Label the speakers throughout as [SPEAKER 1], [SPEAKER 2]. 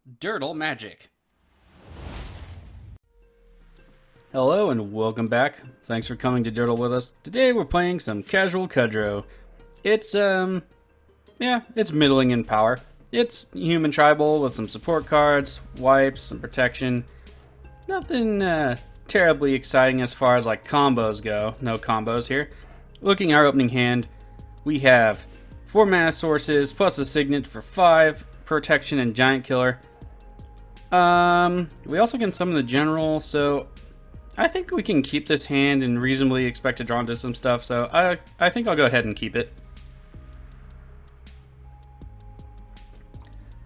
[SPEAKER 1] Durdle Magic. Hello and welcome back. Thanks for coming to Durdle with us. Today we're playing some casual Kudro. It's it's middling in power. It's human tribal with some support cards, wipes, some protection. Nothing terribly exciting as far as like combos go. No combos here. Looking at our opening hand, we have 4 mana sources plus a signet for 5, protection and giant killer. We also can summon the general, so I think we can keep this hand and reasonably expect to draw into some stuff, so I think I'll go ahead and keep it.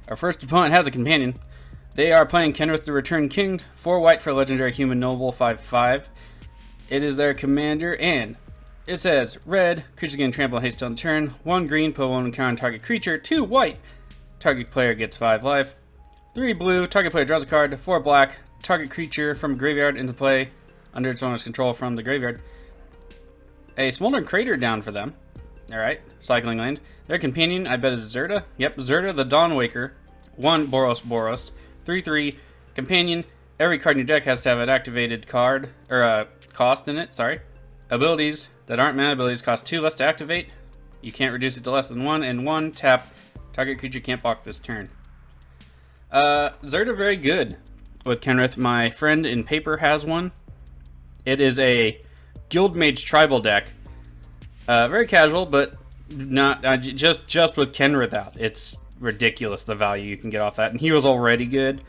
[SPEAKER 1] Our first opponent has a companion. They are playing Kenrith the Returned King, 4 white for legendary human noble, 5/5. It is their commander, and it says, red, creatures gain trample haste on turn, 1 green, put 1 counter on target creature, 2 white, target player gets 5 life, 3 blue, target player draws a card, 4 black, target creature from graveyard into play under its owner's control from the graveyard. A Smoldering Crater down for them. Alright, cycling land. Their companion, I bet, is Zerda. Yep, Zerda the Dawnwaker. 1 Boros. 3/3. Companion, every card in your deck has to have an activated card, or a cost in it, sorry. Abilities that aren't mana abilities cost 2 less to activate. You can't reduce it to less than 1, and 1 tap. Target creature can't block this turn. Zerda very good with Kenrith. My friend in paper has one. It is a Guildmage tribal deck. Very casual, but not just with Kenrith out. It's ridiculous the value you can get off that, and he was already good.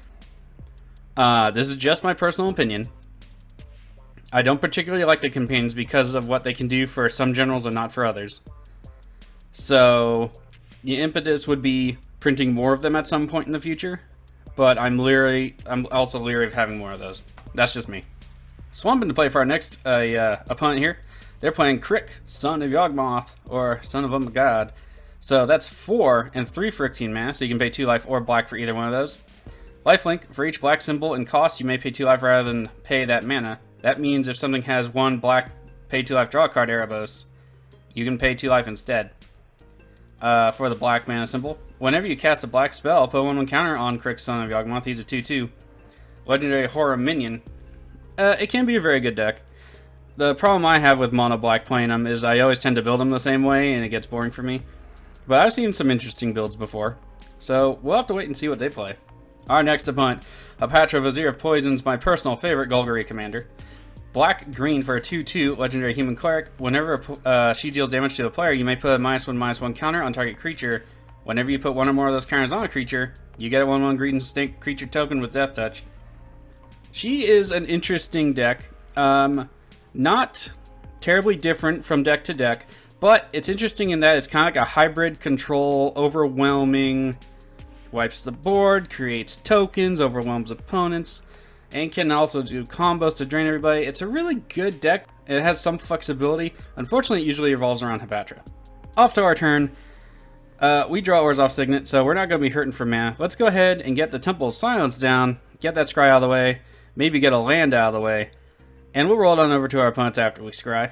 [SPEAKER 1] This is just my personal opinion. I don't particularly like the companions because of what they can do for some generals and not for others. So the impetus would be printing more of them at some point in the future, but I'm also leery of having more of those. That's just me. Swamp into play for our next opponent here. They're playing Crick, Son of Yawgmoth, or Son of a God. So that's 4 and 3 Phyrexian mana, so you can pay 2 life or black for either one of those. Lifelink, for each black symbol and cost, you may pay 2 life rather than pay that mana. That means if something has 1 black, pay 2 life, draw a card, Erebos, you can pay 2 life instead. For the black mana symbol, whenever you cast a black spell, put 1/1 counter on Crick, Son of Yawgmoth. He's a 2/2. Legendary Horror Minion. It can be a very good deck. The problem I have with mono black playing them is I always tend to build them the same way, and it gets boring for me. But I've seen some interesting builds before, so we'll have to wait and see what they play. Our next opponent, Hapatra, Vizier of Poisons, my personal favorite Golgari commander. Black-green for a 2/2 legendary human cleric. Whenever she deals damage to a player, you may put a -1/-1 counter on target creature. Whenever you put 1 or more of those counters on a creature, you get a 1/1 green stink creature token with Death Touch. She is an interesting deck. Not terribly different from deck to deck, but it's interesting in that it's kind of like a hybrid control, overwhelming, wipes the board, creates tokens, overwhelms opponents, and can also do combos to drain everybody. It's a really good deck. It has some flexibility. Unfortunately, it usually revolves around Hapatra. Off to our turn. We draw Orzhov Signet, so we're not going to be hurting for mana. Let's go ahead and get the Temple of Silence down, get that scry out of the way, maybe get a land out of the way, and we'll roll it on over to our opponents after we scry.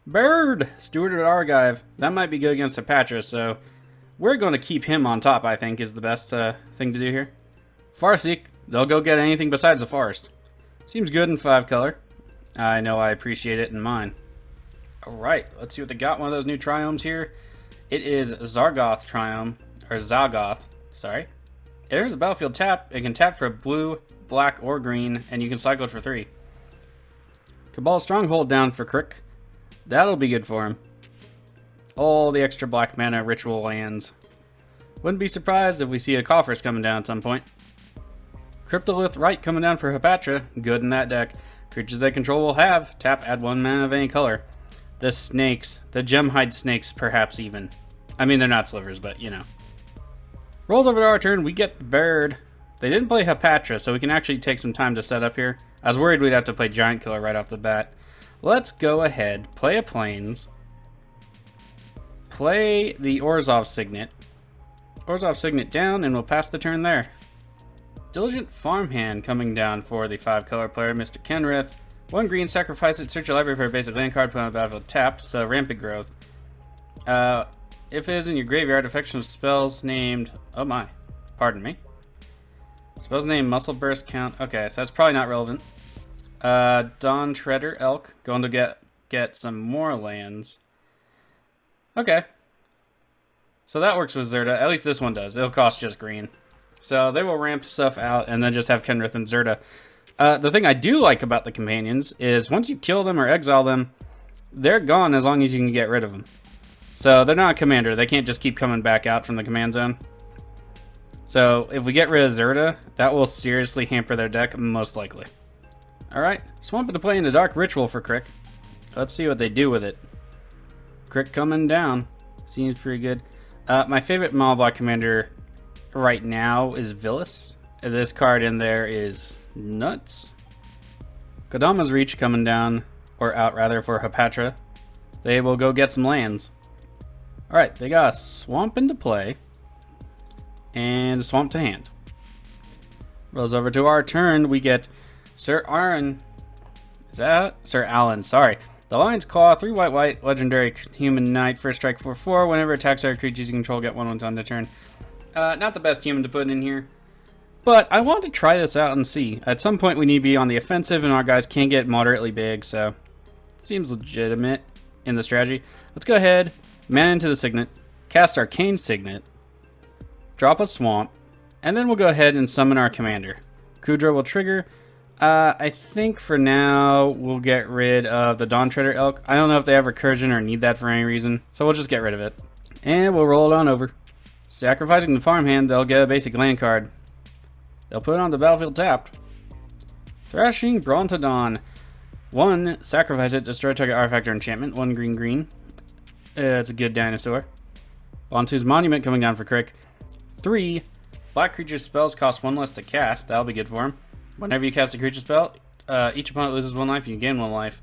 [SPEAKER 1] Bird! Steward of Argive. That might be good against Hapatra, so we're going to keep him on top, I think, is the best thing to do here. Farseek. They'll go get anything besides a forest. Seems good in 5 color. I know I appreciate it in mine. Alright, let's see what they got. One of those new triomes here. It is Zargoth Triome, or Zalgoth, sorry. It enters the battlefield tap. It can tap for blue, black, or green, and you can cycle it for 3. Cabal Stronghold down for Crick. That'll be good for him. All the extra black mana ritual lands. Wouldn't be surprised if we see a Coffers coming down at some point. Cryptolith Right coming down for Hapatra. Good in that deck. Creatures they control will have. Tap, add 1 mana of any color. The snakes. The Gemhide snakes, perhaps even. I mean, they're not slivers, but you know. Rolls over to our turn. We get the Bird. They didn't play Hapatra, so we can actually take some time to set up here. I was worried we'd have to play Giant Killer right off the bat. Let's go ahead. Play a Plains. Play the Orzhov Signet. Orzhov Signet down, and we'll pass the turn there. Diligent Farmhand coming down for the 5 color player, Mr. Kenrith. 1 green, sacrifice it, search your library for a basic land card, put on the battlefield tapped, so Rampant Growth. If it is in your graveyard, effects of spells named... Oh my, pardon me. Suppose name muscle burst count. Okay, so that's probably not relevant. Dawn Treader Elk. Going to get some more lands. Okay. So that works with Zerda. At least this one does. It'll cost just green. So they will ramp stuff out and then just have Kenrith and Zerda. The thing I do like about the companions is once you kill them or exile them, they're gone as long as you can get rid of them. So they're not a commander. They can't just keep coming back out from the command zone. So if we get rid of Zerda, that will seriously hamper their deck, most likely. Alright, swamp into play in the Dark Ritual for Crick. Let's see what they do with it. Crick coming down. Seems pretty good. My favorite Mono-Black commander right now is Villas. This card in there is nuts. Kodama's Reach coming down, or out rather, for Hapatra. They will go get some lands. Alright, they got a swamp into play. And a swamp to hand. Rolls over to our turn. We get Sir Aaron. Is that Sir Alan? Sorry. The Lion's Claw, 3 white, legendary human knight, first strike for 4. Whenever attacks our creatures you control, get 1/1 on the turn. Not the best human to put in here. But I want to try this out and see. At some point we need to be on the offensive and our guys can get moderately big, so it seems legitimate in the strategy. Let's go ahead, mana into the Signet, cast Arcane Signet, drop a swamp, and then we'll go ahead and summon our commander. Kudro will trigger. I think for now we'll get rid of the Dawn Treader Elk. I don't know if they have recursion or need that for any reason, so we'll just get rid of it. And we'll roll it on over. Sacrificing the farmhand, they'll get a basic land card. They'll put it on the battlefield tapped. Thrashing Brontodon. 1, sacrifice it, destroy target artifact or enchantment. 1 green. It's a good dinosaur. Onto's Monument coming down for Crick. 3, black creature spells cost 1 less to cast. That'll be good for him. Whenever you cast a creature spell, each opponent loses 1 life and you gain 1 life.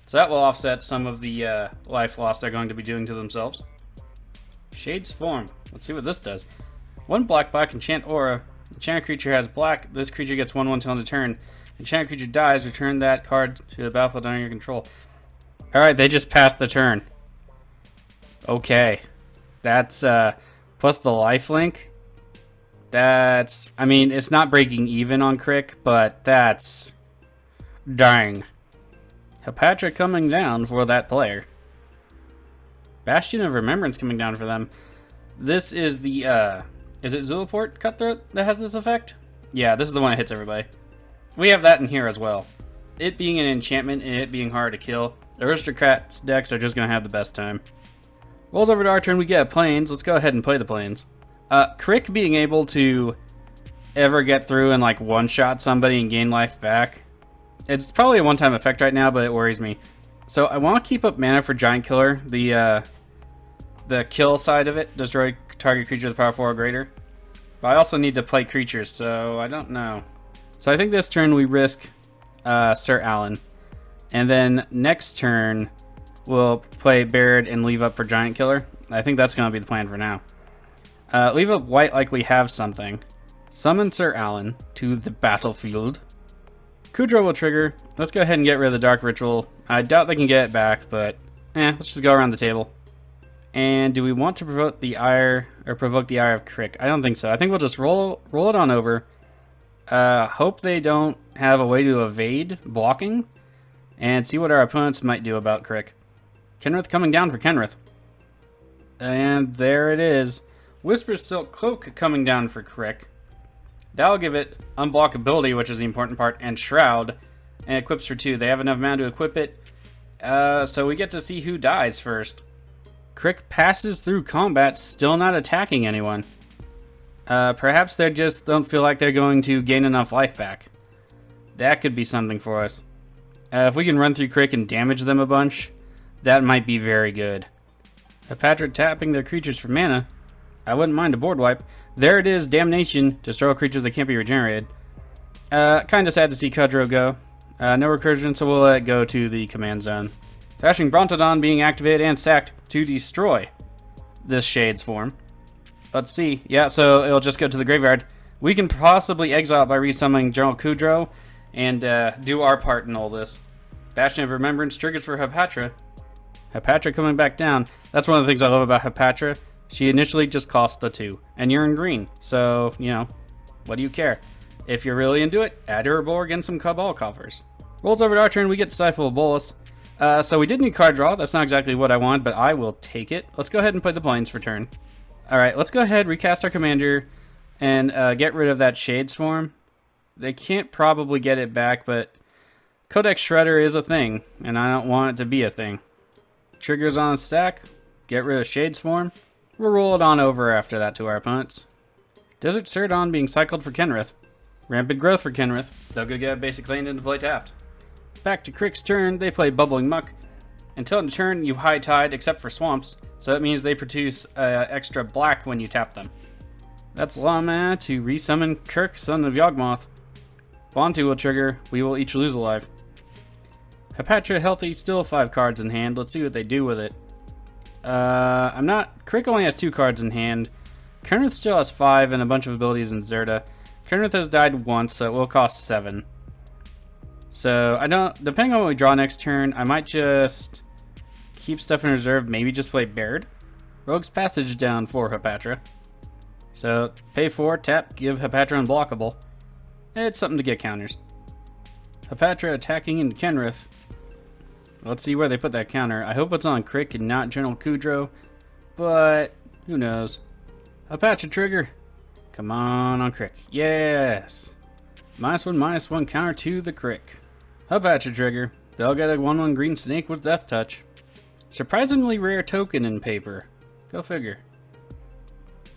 [SPEAKER 1] So that will offset some of the life loss they're going to be doing to themselves. Shade's Form. Let's see what this does. 1 black enchant aura. Enchanted creature has black. This creature gets 1/1 till end of turn. Enchanted creature dies. Return that card to the battlefield under your control. Alright, they just passed the turn. Okay. That's plus the lifelink. That's, I mean, it's not breaking even on Crick, but that's dang. Hapatra coming down for that player. Bastion of Remembrance coming down for them. This is the, is it Zulaport Cutthroat that has this effect? Yeah, this is the one that hits everybody. We have that in here as well. It being an enchantment and it being hard to kill, the Aristocrats decks are just going to have the best time. Rolls over to our turn, we get Plains. Let's go ahead and play the Plains. Crick being able to ever get through and like one-shot somebody and gain life back. It's probably a one-time effect right now, but it worries me. So I want to keep up mana for Giant Killer, the kill side of it. Destroy target creature with power 4 or greater. But I also need to play creatures, so I don't know. So I think this turn we risk Sir Alan. And then next turn we'll play Baird and leave up for Giant Killer. I think that's going to be the plan for now. Leave up white like we have something. Summon Sir Alan to the battlefield. Kudro will trigger. Let's go ahead and get rid of the Dark Ritual. I doubt they can get it back, but let's just go around the table. And do we want to provoke the ire of Crick? I don't think so. I think we'll just roll it on over. Hope they don't have a way to evade blocking, and see what our opponents might do about Crick. Kenrith coming down for Kenrith. And there it is. Whisper Silk Cloak coming down for Crick. That'll give it unblockability, which is the important part, and Shroud, and equips for 2. They have enough mana to equip it, so we get to see who dies first. Crick passes through combat, still not attacking anyone. Perhaps they just don't feel like they're going to gain enough life back. That could be something for us. If we can run through Crick and damage them a bunch, that might be very good. Hapatra tapping their creatures for mana. I wouldn't mind a board wipe. There it is, Damnation. Destroy creatures that can't be regenerated. Kind of sad to see Kudro go. No recursion, so we'll let it go to the command zone. Thrashing Brontodon being activated and sacked to destroy this Shade's Form. Let's see. Yeah, so it'll just go to the graveyard. We can possibly exile it by resummoning General Kudro and do our part in all this. Bastion of Remembrance triggers for Hapatra. Hapatra coming back down. That's one of the things I love about Hapatra. She initially just cost the 2, and you're in green, so, you know, what do you care? If you're really into it, add Herbal against some Cabal Coffers. Rolls over to our turn, we get Stifle of Bolus. So we did need card draw. That's not exactly what I want, but I will take it. Let's go ahead and play the Plains for turn. Alright, let's go ahead, recast our commander, and get rid of that Shade Swarm. They can't probably get it back, but Codex Shredder is a thing, and I don't want it to be a thing. Triggers on a stack, get rid of Shade Swarm. We'll roll it on over after that to our opponents. Desert Celadon being cycled for Kenrith. Rampant Growth for Kenrith. They'll go get a basic land into play tapped. Back to Crick's turn, they play Bubbling Muck. Until in turn, you High Tide except for swamps, so that means they produce extra black when you tap them. That's Llama to resummon Kirk, son of Yawgmoth. Bontu will trigger, we will each lose a life. Hapatra healthy, still 5 cards in hand. Let's see what they do with it. Crick only has 2 cards in hand. Kenrith still has 5 and a bunch of abilities in Zerta. Kenrith has died once, so it will cost 7. So, depending on what we draw next turn, I might just keep stuff in reserve, maybe just play Baird. Rogue's Passage down for Hapatra. So, pay 4, tap, give Hapatra unblockable. It's something to get counters. Hapatra attacking into Kenrith. Let's see where they put that counter. I hope it's on Crick and not General Kudro, but who knows. Hapatra trigger. Come on Crick. Yes. -1/-1 counter to the Crick. Hapatra trigger. They'll get a 1/1 green snake with Death Touch. Surprisingly rare token in paper. Go figure.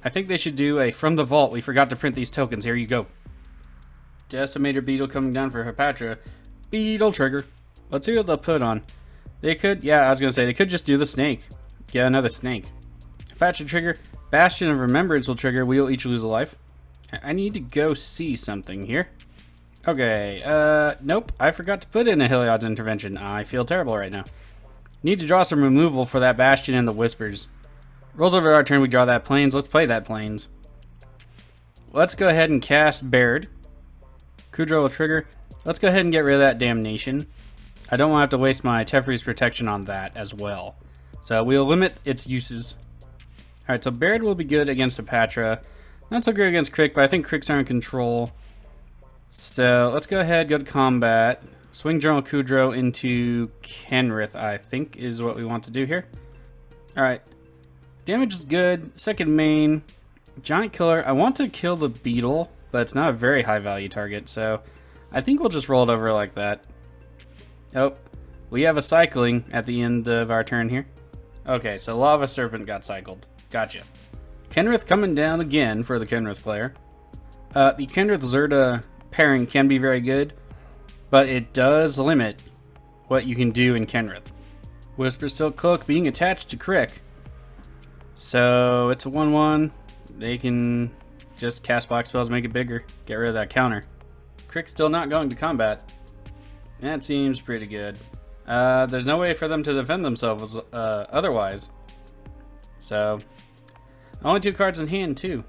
[SPEAKER 1] I think they should do a from the vault. We forgot to print these tokens. Here you go. Decimator Beetle coming down for Hapatra. Beetle trigger. Let's see what they'll put on. They could, yeah, I was gonna say, they could just do the snake. Get another snake. Hapatra trigger. Bastion of Remembrance will trigger. We will each lose a life. I need to go see something here. Okay, nope. I forgot to put in a Heliod's Intervention. I feel terrible right now. Need to draw some removal for that Bastion and the Whispers. Rolls over our turn, we draw that Plains. Let's play that Plains. Let's go ahead and cast Baird. Kudro will trigger. Let's go ahead and get rid of that Damnation. I don't want to have to waste my Teferi's Protection on that as well. So we'll limit its uses. Alright, so Baird will be good against Hapatra. Not so good against Crick, but I think Cricks are in control. So let's go ahead, go to combat. Swing General Kudro into Kenrith, I think is what we want to do here. Alright. Damage is good. Second main. Giant Killer. I want to kill the Beetle, but it's not a very high value target, so I think we'll just roll it over like that. Oh, we have a cycling at the end of our turn here. Okay, so Lava Serpent got cycled. Gotcha. Kenrith coming down again for the Kenrith player. The Kenrith Zerta pairing can be very good, but it does limit what you can do in Kenrith. Whisper Silk Cloak being attached to Crick. So it's a 1/1. They can just cast black spells, make it bigger, get rid of that counter. Crick's still not going to combat. That seems pretty good. There's no way for them to defend themselves otherwise. So, only 2 cards in hand too.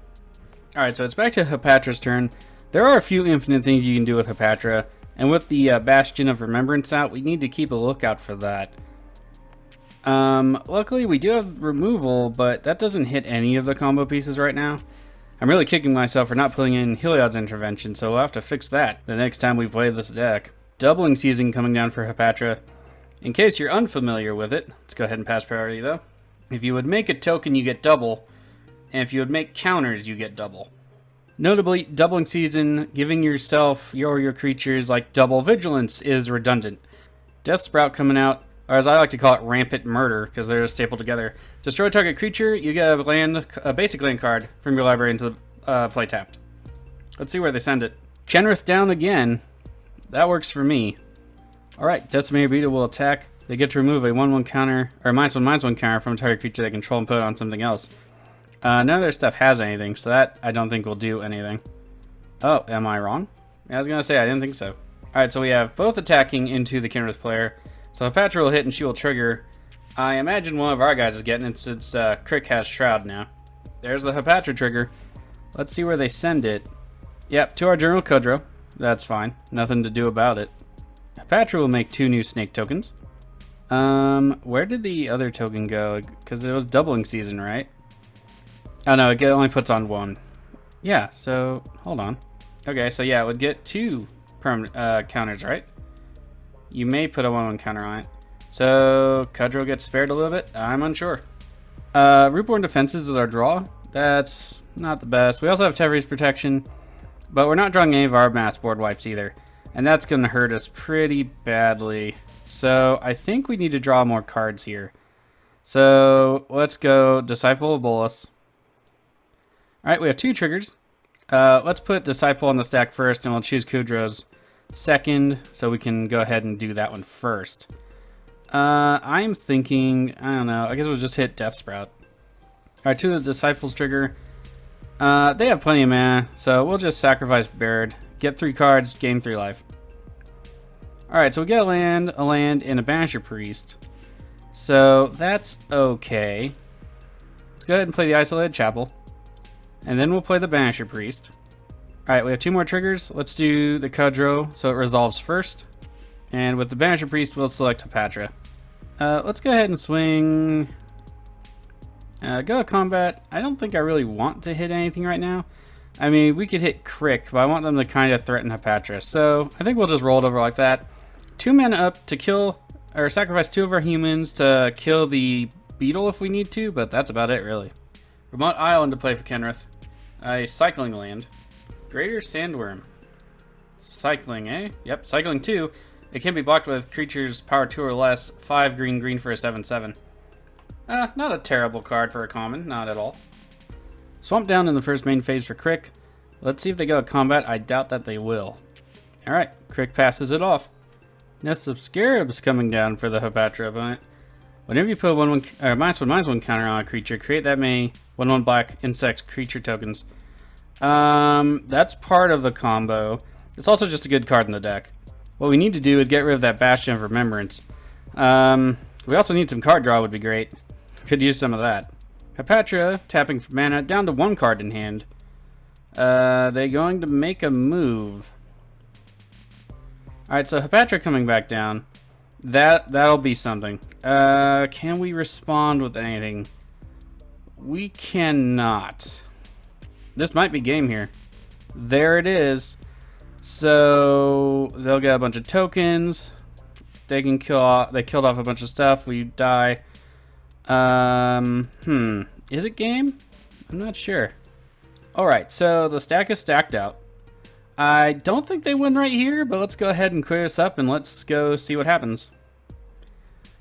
[SPEAKER 1] Alright, so it's back to Hapatra's turn. There are a few infinite things you can do with Hapatra, and with the Bastion of Remembrance out, we need to keep a lookout for that. Luckily we do have removal, but that doesn't hit any of the combo pieces right now. I'm really kicking myself for not putting in Heliod's Intervention, so we'll have to fix that the next time we play this deck. Doubling Season coming down for Hapatra. In case you're unfamiliar with it, let's go ahead and pass priority though. If you would make a token, you get double, and if you would make counters, you get double. Notably, Doubling Season, giving yourself or your creatures like double vigilance is redundant. Death Sprout coming out, or as I like to call it, Rampant Murder, because they're stapled together. Destroy target creature, you get a basic land card from your library into the play tapped. Let's see where they send it. Kenrith down again. That works for me. Alright, Decimator Beetle will attack. They get to remove a 1/1 counter, or -1/-1 counter from a target creature they control and put it on something else. None of their stuff has anything, so that I don't think will do anything. Oh, am I wrong? I was going to say I didn't think so. Alright, so we have both attacking into the Kenrith player. So Hapatra will hit and she will trigger. I imagine one of our guys is getting it since Crick has Shroud now. There's the Hapatra trigger. Let's see where they send it. Yep, to our General Kudro. That's fine. Nothing to do about it. Hapatra will make 2 new snake tokens. Where did the other token go? Because it was Doubling Season, right? Oh no, it only puts on 1. Yeah, so hold on. Okay, so yeah, it would get 2 permanent counters, right? You may put a 1/1 counter on it. So Kudro gets spared a little bit. I'm unsure. Rootborn Defenses is our draw. That's not the best. We also have Tevri's Protection, but we're not drawing any of our mass board wipes either. And that's going to hurt us pretty badly. So I think we need to draw more cards here. So let's go Disciple of Bolas. Alright, we have 2 triggers. Let's put Disciple on the stack first, and we'll choose Kudro's second, so we can go ahead and do that one first. I'm thinking, I don't know, I guess we'll just hit Death Sprout. Alright, to the Disciples trigger. They have plenty of mana, so we'll just sacrifice Baird, get 3 cards, gain 3 life. Alright, so we get a land, and a Banisher Priest. So that's okay. Let's go ahead and play the Isolated Chapel. And then we'll play the Banisher Priest. Alright, we have 2 more triggers. Let's do the Kudro, so it resolves first. And with the Banisher Priest, we'll select Hapatra. Let's go ahead and swing. Go to combat. I don't think I really want to hit anything right now. I mean, we could hit Crick, but I want them to kind of threaten Hapatra. So I think we'll just roll it over like that. 2 mana up to kill, or sacrifice 2 of our humans to kill the beetle if we need to, but that's about it, really. Remote Island to play for Kenrith. A cycling land. Greater Sandworm. Cycling, eh? Yep, cycling 2. It can be blocked with creatures power 2 or less. 5 green for a 7/7. Not a terrible card for a common, not at all. Swamp down in the first main phase for Crick. Let's see if they go to combat. I doubt that they will. Alright, Crick passes it off. Nest of Scarabs coming down for the Hapatra opponent. Whenever you put a -1/-1 counter on a creature, create that many 1/1 black insect creature tokens. That's part of the combo. It's also just a good card in the deck. What we need to do is get rid of that Bastion of Remembrance. We also need some card draw, would be great. Could use some of that. Hapatra, tapping for mana, down to 1 card in hand. They going to make a move. Alright, so Hapatra coming back down. That'll be something. Can we respond with anything? We cannot. This might be game here. There it is. So they'll get a bunch of tokens. They can kill off, they killed off a bunch of stuff. We die. Is it game? I'm not sure. Alright, so the stack is stacked out. I don't think they win right here, but let's go ahead and clear this up and let's go see what happens.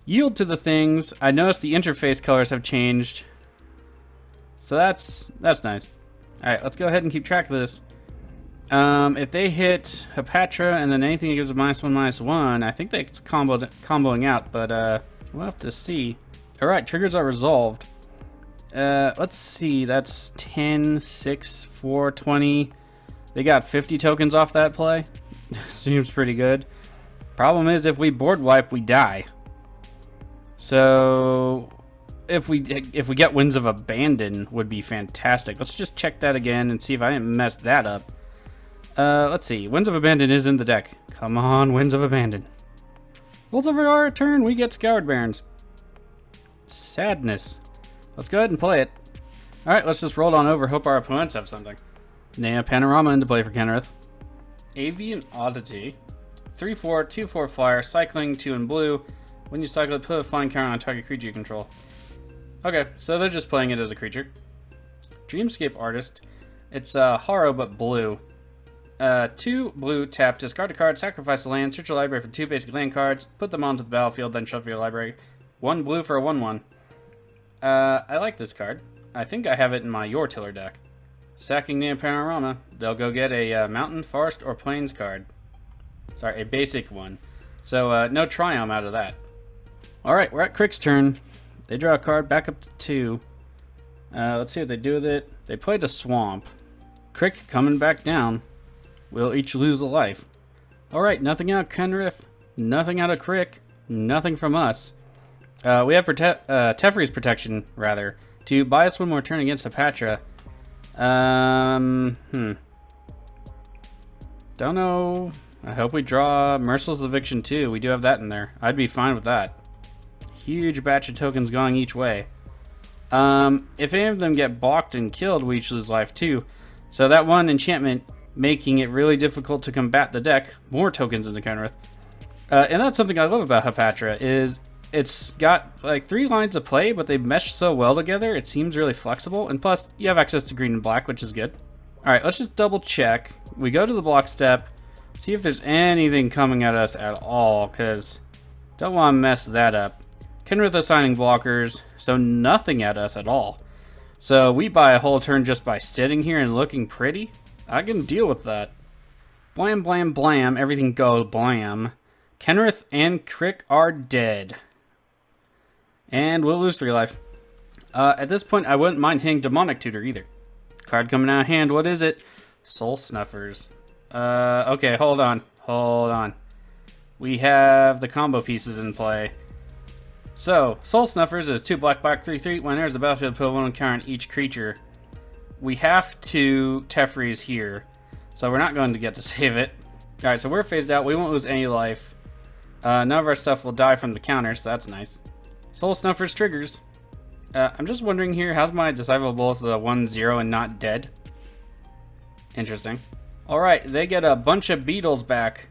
[SPEAKER 1] Yield to the things. I noticed the interface colors have changed. So that's nice. Alright, let's go ahead and keep track of this. If they hit Hapatra and then anything that gives a -1/-1, I think that's comboing out, but we'll have to see. Alright, triggers are resolved. Let's see, that's 10, 6, 4, 20. They got 50 tokens off that play. Seems pretty good. Problem is, if we board wipe, we die. So if we get Winds of Abandon, would be fantastic. Let's just check that again and see if I didn't mess that up. Let's see. Winds of Abandon is in the deck. Come on, Winds of Abandon. Rolls over our turn, we get Scoured Barrens. Sadness. Let's go ahead and play it. Alright, let's just roll on over. Hope our opponents have something. Naya Panorama into play for Kenrith. Avian Oddity. 3/4, 2/4 flyer, cycling 2 in blue. When you cycle it, put a flying counter on a target creature you control. Okay, so they're just playing it as a creature. Dreamscape Artist. It's Horror but blue. 2 blue, tap, discard a card, sacrifice a land, search your library for 2 basic land cards, put them onto the battlefield, then shuffle your library. 1 blue for a 1/1. I like this card. I think I have it in my Your Tiller deck. Sacking Naya Panorama. They'll go get a Mountain, Forest, or Plains card. Sorry, a basic one. So no Triumph out of that. Alright, we're at Crick's turn. They draw a card back up to 2. Let's see what they do with it. They played a Swamp. Crick coming back down. We'll each lose a life. Alright, nothing out of Kenrith. Nothing out of Crick. Nothing from us. We have Teferi's Protection, rather, to buy us 1 more turn against Hapatra. Don't know. I hope we draw Merciless Eviction too. We do have that in there. I'd be fine with that. Huge batch of tokens going each way. If any of them get balked and killed, we each lose life too. So that 1 enchantment making it really difficult to combat the deck. More tokens into Kenrith. And that's something I love about Hapatra, is it's got like 3 lines of play, but they mesh so well together, it seems really flexible. And plus, you have access to green and black, which is good. Alright, let's just double check. We go to the block step, see if there's anything coming at us at all, because don't want to mess that up. Kenrith assigning blockers, so nothing at us at all. So we buy a whole turn just by sitting here and looking pretty. I can deal with that. Blam, blam, blam, everything goes blam. Kenrith and Crick are dead. And we'll lose 3 life. At this point, I wouldn't mind hitting Demonic Tutor either. Card coming out of hand, what is it? Soul Snuffers. Okay, hold on. We have the combo pieces in play. So, Soul Snuffers is 2 black, 3/3. When there's the battlefield, put 1 counter on each creature. We have to Teferi's here, so we're not going to get to save it. Alright, so we're phased out. We won't lose any life. None of our stuff will die from the counter, so that's nice. Soul Snuffers triggers. I'm just wondering here, how's my Disciple Bolus 1/0 and not dead? Interesting. Alright, they get a bunch of beetles back.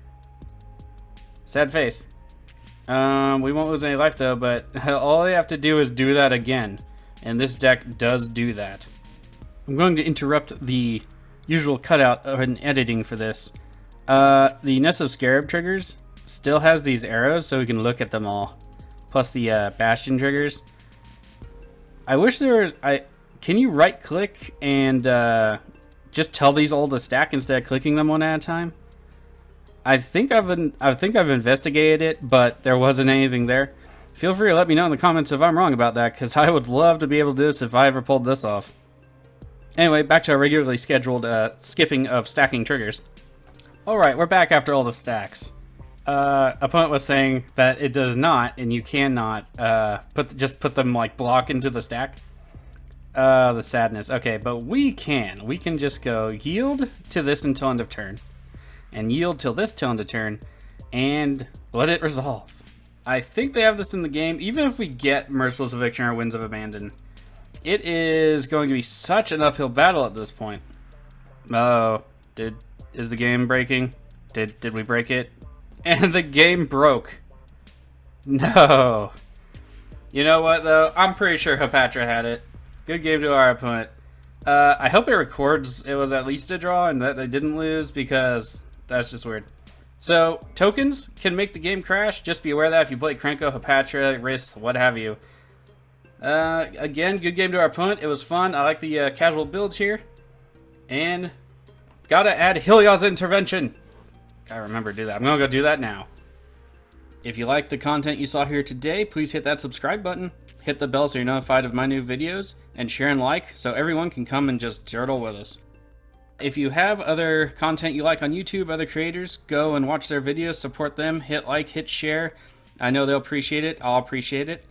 [SPEAKER 1] Sad face. We won't lose any life though, but all they have to do is do that again. And this deck does do that. I'm going to interrupt the usual cutout in editing for this. The Nest of Scarab triggers still has these arrows so we can look at them all. Plus the Bastion triggers. I wish there was... Can you right click and just tell these all to stack instead of clicking them one at a time? I think I've investigated it, but there wasn't anything there. Feel free to let me know in the comments if I'm wrong about that, because I would love to be able to do this if I ever pulled this off. Anyway, back to our regularly scheduled skipping of stacking triggers. Alright, we're back after all the stacks. Opponent was saying that it does not, and you cannot just put them like block into the stack. The sadness. Okay, but we can. We can just go yield to this until end of turn. And yield till this till end of turn, and let it resolve. I think they have this in the game. Even if we get Merciless Eviction or Winds of Abandon, it is going to be such an uphill battle at this point. Oh, is the game breaking? Did we break it? And the game broke. No. You know what though? I'm pretty sure Hapatra had it. Good game to our opponent. I hope it records it was at least a draw and that they didn't lose, because that's just weird. So, tokens can make the game crash. Just be aware of that if you play Krenko, Hapatra, Riss, what have you. Again, good game to our opponent. It was fun. I like the casual builds here. And gotta add Hylia's Intervention. Gotta remember to do that. I'm gonna go do that now. If you like the content you saw here today, please hit that subscribe button. Hit the bell so you're notified of my new videos. And share and like so everyone can come and just Durdle with us. If you have other content you like on YouTube, other creators, go and watch their videos, support them, hit like, hit share. I know they'll appreciate it. I'll appreciate it.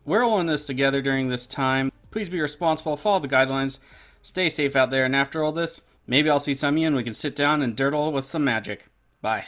[SPEAKER 1] We're all in this together during this time. Please be responsible, follow the guidelines, stay safe out there, and after all this, maybe I'll see some of you and we can sit down and Durdle with some magic. Bye.